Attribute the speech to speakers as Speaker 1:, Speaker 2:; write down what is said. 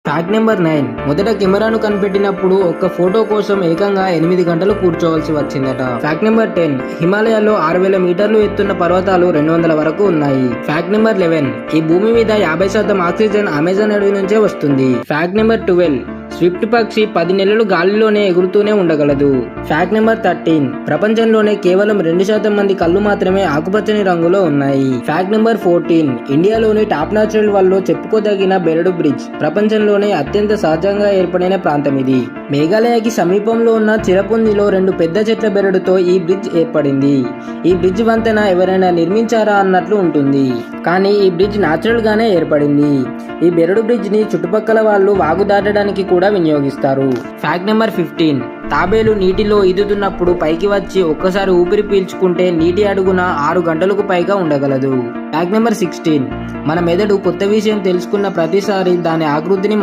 Speaker 1: Fact number 9. మొదట కెమెరాను కనిపెట్టినప్పుడు ఒక్క ఫోటో కోసం ఏకంగా 8 గంటలు కూర్చోవలసి వచ్చిందట. Fact number 10. హిమాలయాల్లో 6000 మీటర్లు ఎత్తున్న పర్వతాలు 200 వరకు ఉన్నాయి. Fact number 11. ఈ భూమి మీద 50% ఆక్సిజన్ అమెజాన్ అడవి నుంచే వస్తుంది. Fact number 12. స్విఫ్ట్ పక్షి 10 నెలలు గాలిలోనే ఎగురుతూనే ఉండగలదు. Fact number 13. ప్రపంచంలోనే కేవలం 2% మంది కళ్ళు మాత్రమే ఆకుపచ్చని రంగులో ఉన్నాయి. Fact number 14. ఇండియాలోని టాప్ న్యాచురల్ వరల్డ్లో చెప్పుకోదగిన బెరడు బ్రిడ్జ్ ప్రపంచంలోనే అత్యంత సహజంగా ఏర్పడిన ప్రాంతం ఇది. మేఘాలయకి సమీపంలో ఉన్న చిరపుంజిలో 2 పెద్ద చెట్ల బెరడుతో ఈ బ్రిడ్జ్ ఏర్పడింది. ఈ బ్రిడ్జ్ వంతెన ఎవరైనా నిర్మించారా అన్నట్లు ఉంటుంది, కానీ ఈ బ్రిడ్జ్ న్యాచురల్ గానే ఏర్పడింది. ఈ బెరడు బ్రిడ్జ్ ని చుట్టుపక్కల వాళ్ళు వాగు దాటడానికి కూడా వినియోగిస్తారు. Fact number 15. తాబేలు నీటిలో ఈదుతున్నప్పుడు పైకి వచ్చి ఒక్కసారి ఊపిరి పీల్చుకుంటే నీటి అడుగున 6 గంటలకు పైగా ఉండగలదు. Fact number 16. మన మెదడు కొత్త విషయం తెలుసుకున్న ప్రతిసారి దాని ఆకృతిని